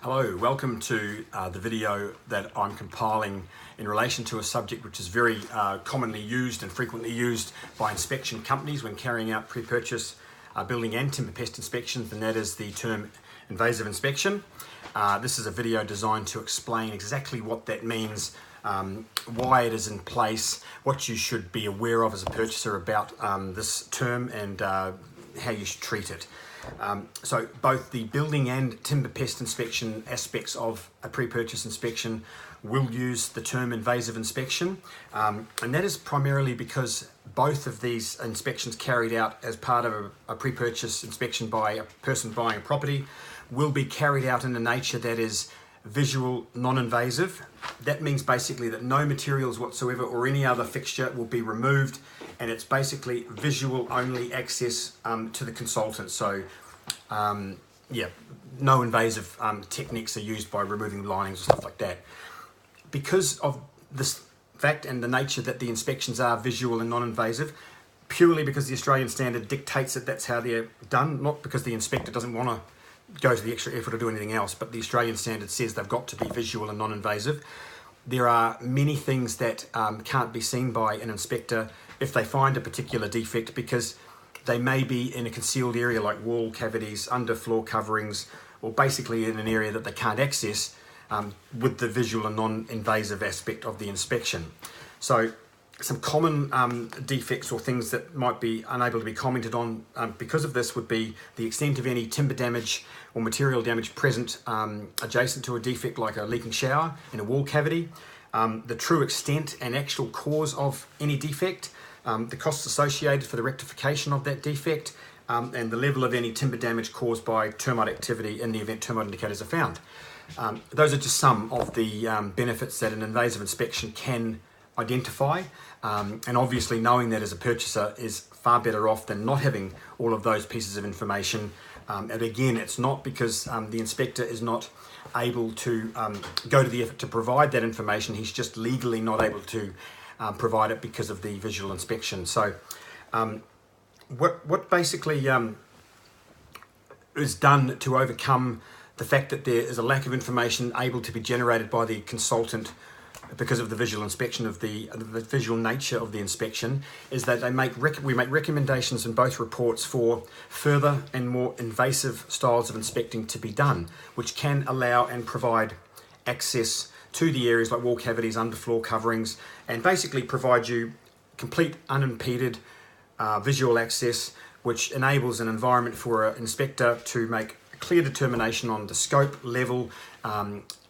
Hello, welcome to the video that I'm compiling in relation to a subject which is very commonly used and frequently used by inspection companies when carrying out pre-purchase building and timber pest inspections, and that is the term invasive inspection. This is a video designed to explain exactly what that means, why it is in place, what you should be aware of as a purchaser about this term, and how you should treat it. So both the building and timber pest inspection aspects of a pre-purchase inspection will use the term invasive inspection, and that is primarily because both of these inspections carried out as part of a pre-purchase inspection by a person buying a property will be carried out in a nature that is visual, non-invasive. That means basically that no materials whatsoever or any other fixture will be removed, and it's basically visual only access to the consultant. So no invasive techniques are used by removing linings or stuff like that. Because of this fact and the nature that the inspections are visual and non-invasive, purely because the Australian standard dictates that that's how they're done, not because the inspector doesn't want to go to the extra effort or do anything else, but the Australian standard says they've got to be visual and non-invasive. There are many things that can't be seen by an inspector if they find a particular defect, because they may be in a concealed area like wall cavities, under floor coverings, or basically in an area that they can't access with the visual and non-invasive aspect of the inspection. So some common defects or things that might be unable to be commented on because of this would be the extent of any timber damage or material damage present adjacent to a defect like a leaking shower in a wall cavity, the true extent and actual cause of any defect, the costs associated for the rectification of that defect, and the level of any timber damage caused by termite activity in the event termite indicators are found. Those are just some of the benefits that an invasive inspection can identify, and obviously knowing that as a purchaser is far better off than not having all of those pieces of information. And again, it's not because the inspector is not able to go to the effort to provide that information. He's just legally not able to provide it because of the visual inspection. So what basically is done to overcome the fact that there is a lack of information able to be generated by the consultant because of the visual inspection of the visual nature of the inspection is that we make recommendations in both reports for further and more invasive styles of inspecting to be done, which can allow and provide access to the areas like wall cavities, underfloor coverings, and basically provide you complete unimpeded visual access, which enables an environment for an inspector to make a clear determination on the scope, level,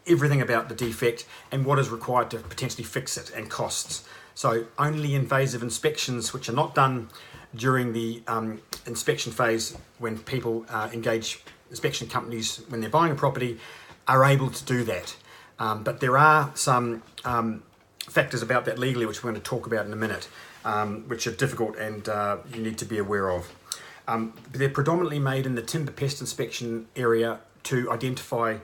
everything about the defect and what is required to potentially fix it, and costs. So only invasive inspections, which are not done during the inspection phase when people engage inspection companies when they're buying a property, are able to do that. But there are some factors about that legally, which we're going to talk about in a minute, which are difficult and you need to be aware of. They're predominantly made in the timber pest inspection area to identify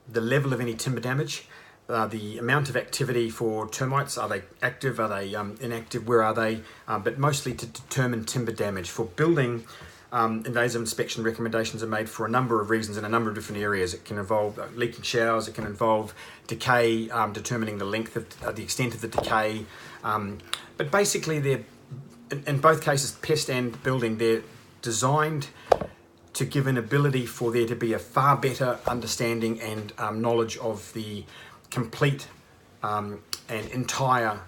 the level of any timber damage, the amount of activity for termites. Are they active? Are they inactive? Where are they? But mostly to determine timber damage. For building, invasive inspection recommendations are made for a number of reasons in a number of different areas. It can involve leaking showers, it can involve decay, determining the length of the extent of the decay. But basically, they're, in both cases, pest and building, they're designed to give an ability for there to be a far better understanding and knowledge of the complete and entire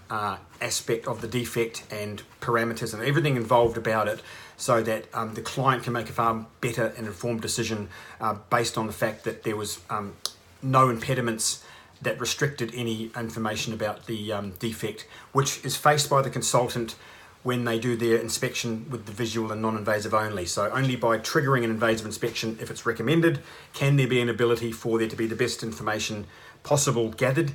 aspect of the defect and parameters and everything involved about it, so that the client can make a far better and informed decision based on the fact that there was no impediments that restricted any information about the defect, which is faced by the consultant when they do their inspection with the visual and non-invasive only. So only by triggering an invasive inspection, if it's recommended, can there be an ability for there to be the best information possible gathered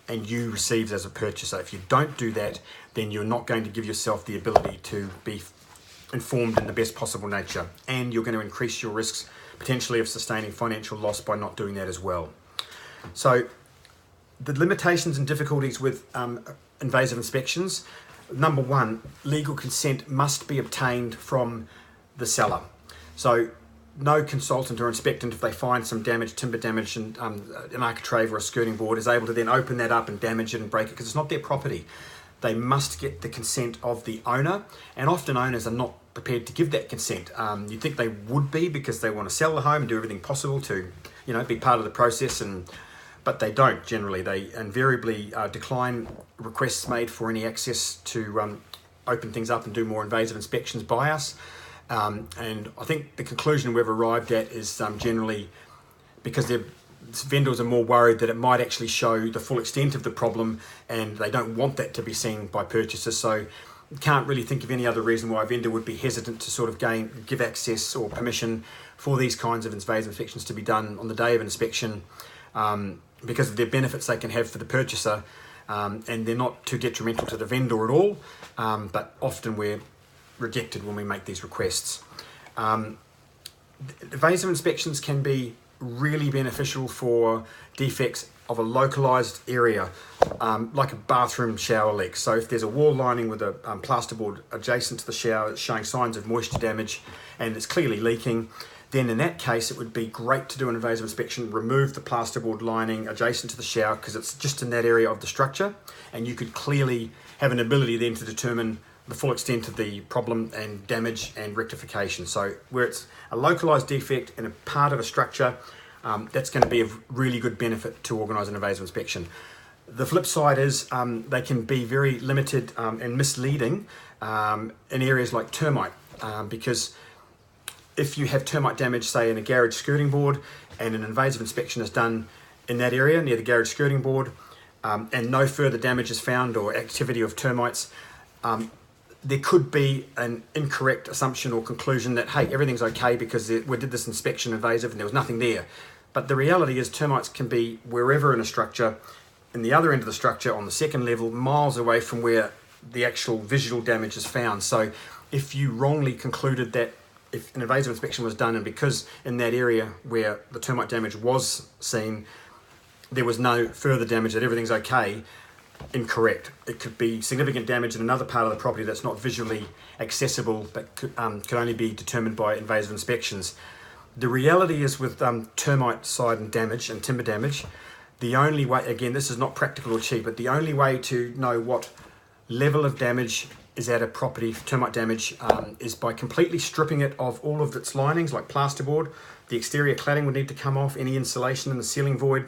and you received as a purchaser. If you don't do that, then you're not going to give yourself the ability to be informed in the best possible nature, and you're going to increase your risks potentially of sustaining financial loss by not doing that as well. So the limitations and difficulties with invasive inspections: number one, legal consent must be obtained from the seller. So no consultant or inspectant, if they find some damage, timber damage, and an architrave or a skirting board, is able to then open that up and damage it and break it, because it's not their property. They must get the consent of the owner, and often owners are not prepared to give that consent. You'd think they would be, because they want to sell the home and do everything possible to, be part of the process, but they don't generally. They invariably decline requests made for any access to open things up and do more invasive inspections by us. And I think the conclusion we've arrived at is generally because vendors are more worried that it might actually show the full extent of the problem, and they don't want that to be seen by purchasers. So can't really think of any other reason why a vendor would be hesitant to sort of give access or permission for these kinds of invasive inspections to be done on the day of inspection, because of their benefits they can have for the purchaser, and they're not too detrimental to the vendor at all, but often we're rejected when we make these requests. Invasive inspections can be really beneficial for defects of a localized area, like a bathroom shower leak. So if there's a wall lining with a plasterboard adjacent to the shower that's showing signs of moisture damage and it's clearly leaking, then in that case it would be great to do an invasive inspection, remove the plasterboard lining adjacent to the shower, because it's just in that area of the structure, and you could clearly have an ability then to determine the full extent of the problem and damage and rectification. So where it's a localized defect in a part of a structure, that's going to be of really good benefit to organise an invasive inspection. The flip side is they can be very limited and misleading in areas like termite, because if you have termite damage, say in a garage skirting board, and an invasive inspection is done in that area near the garage skirting board, and no further damage is found or activity of termites, there could be an incorrect assumption or conclusion that, hey, everything's okay because we did this inspection invasive and there was nothing there. But the reality is termites can be wherever in a structure, in the other end of the structure on the second level, miles away from where the actual visual damage is found. So if you wrongly concluded that if an invasive inspection was done and because in that area where the termite damage was seen, there was no further damage, that everything's okay, incorrect. It could be significant damage in another part of the property that's not visually accessible, but could only be determined by invasive inspections. The reality is with termite side and damage and timber damage, the only way, again, this is not practical or cheap, but the only way to know what level of damage is at a property for termite damage is by completely stripping it of all of its linings, like plasterboard. The exterior cladding would need to come off, any insulation in the ceiling void.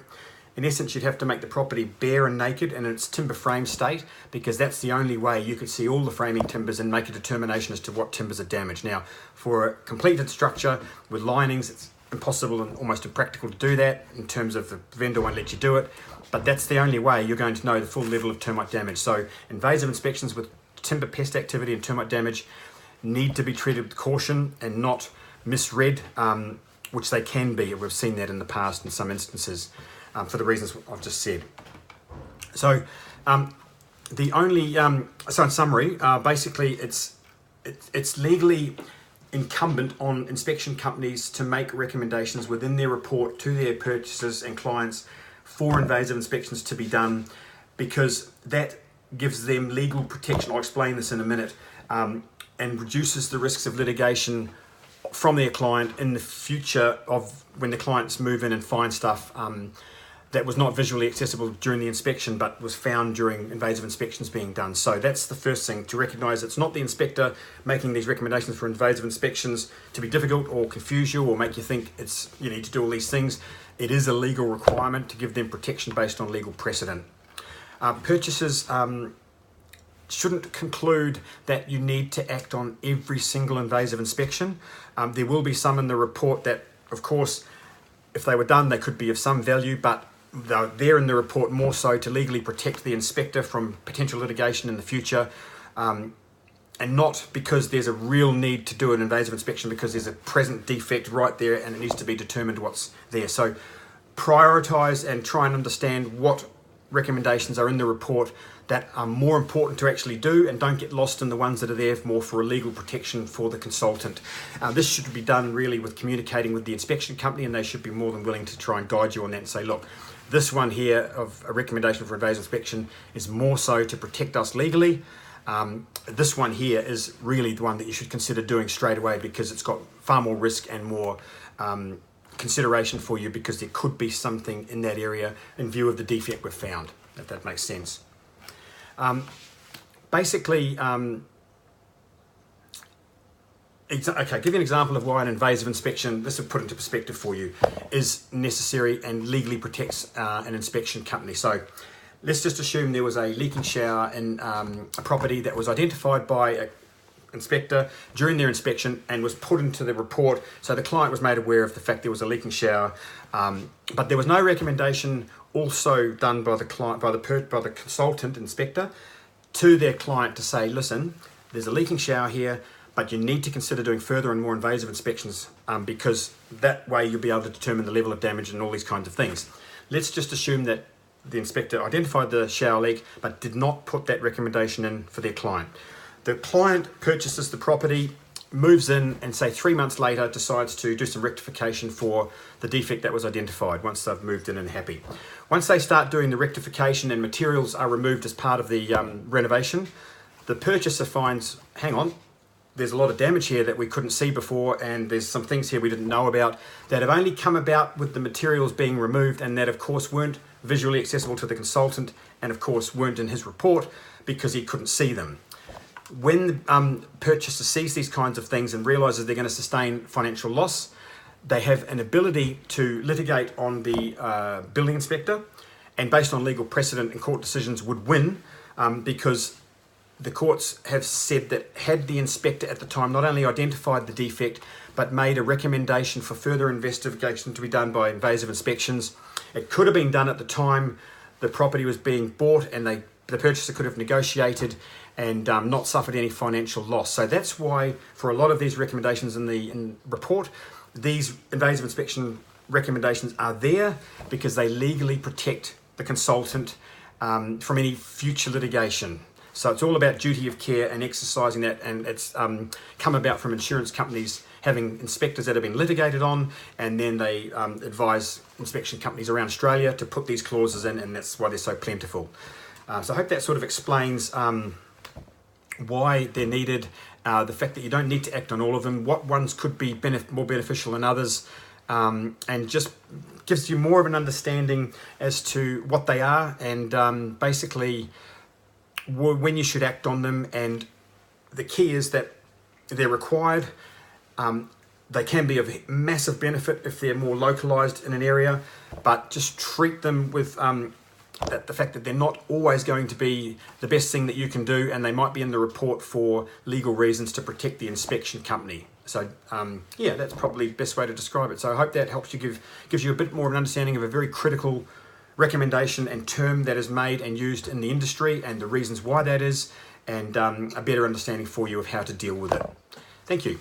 In essence, you'd have to make the property bare and naked in its timber frame state, because that's the only way you could see all the framing timbers and make a determination as to what timbers are damaged. Now, for a completed structure with linings, it's impossible and almost impractical to do that in terms of the vendor won't let you do it, but that's the only way you're going to know the full level of termite damage. So invasive inspections with timber pest activity and termite damage need to be treated with caution and not misread, which they can be. We've seen that in the past in some instances. For the reasons I've just said. So so in summary, basically it's legally incumbent on inspection companies to make recommendations within their report to their purchasers and clients for invasive inspections to be done, because that gives them legal protection. I'll explain this in a minute, and reduces the risks of litigation from their client in the future of when the clients move in and find stuff that was not visually accessible during the inspection but was found during invasive inspections being done. So that's the first thing, to recognise it's not the inspector making these recommendations for invasive inspections to be difficult or confuse you or make you think you need to do all these things. It is a legal requirement to give them protection based on legal precedent. Purchasers shouldn't conclude that you need to act on every single invasive inspection. There will be some in the report that, of course, if they were done, they could be of some value, but they're in the report more so to legally protect the inspector from potential litigation in the future, and not because there's a real need to do an invasive inspection because there's a present defect right there and it needs to be determined what's there. So prioritise and try and understand what recommendations are in the report that are more important to actually do, and don't get lost in the ones that are there more for a legal protection for the consultant. This should be done really with communicating with the inspection company, and they should be more than willing to try and guide you on that and say, look, this one here of a recommendation for invasive inspection is more so to protect us legally. This one here is really the one that you should consider doing straight away because it's got far more risk and more consideration for you, because there could be something in that area in view of the defect we've found, if that makes sense. Basically, okay, give you an example of why an invasive inspection, this will put into perspective for you, is necessary and legally protects an inspection company. So let's just assume there was a leaking shower in a property that was identified by an inspector during their inspection and was put into the report. So the client was made aware of the fact there was a leaking shower, but there was no recommendation also done by the client, by the consultant inspector to their client to say, listen, there's a leaking shower here, but you need to consider doing further and more invasive inspections, because that way you'll be able to determine the level of damage and all these kinds of things. Let's just assume that the inspector identified the shower leak but did not put that recommendation in for their client. The client purchases the property, moves in, and say 3 months later decides to do some rectification for the defect that was identified once they've moved in and happy. Once they start doing the rectification and materials are removed as part of the renovation, the purchaser finds, hang on, there's a lot of damage here that we couldn't see before, and there's some things here we didn't know about that have only come about with the materials being removed, and that of course weren't visually accessible to the consultant, and of course weren't in his report because he couldn't see them. When the purchaser sees these kinds of things and realizes they're going to sustain financial loss, they have an ability to litigate on the building inspector, and based on legal precedent and court decisions would win, because the courts have said that had the inspector at the time not only identified the defect but made a recommendation for further investigation to be done by invasive inspections, it could have been done at the time the property was being bought, and the purchaser could have negotiated and not suffered any financial loss. So that's why for a lot of these recommendations in the report, these invasive inspection recommendations are there because they legally protect the consultant from any future litigation. So it's all about duty of care and exercising that, and it's come about from insurance companies having inspectors that have been litigated on, and then they advise inspection companies around Australia to put these clauses in, and that's why they're so plentiful. So I hope that sort of explains why they're needed, the fact that you don't need to act on all of them, what ones could be more beneficial than others, and just gives you more of an understanding as to what they are, and basically when you should act on them. And the key is that they're required. They can be of massive benefit if they're more localized in an area, but just treat them with the fact that they're not always going to be the best thing that you can do, and they might be in the report for legal reasons to protect the inspection company. So yeah, that's probably the best way to describe it. So I hope that helps you, gives you a bit more of an understanding of a very critical recommendation and term that is made and used in the industry, and the reasons why that is, and a better understanding for you of how to deal with it. Thank you.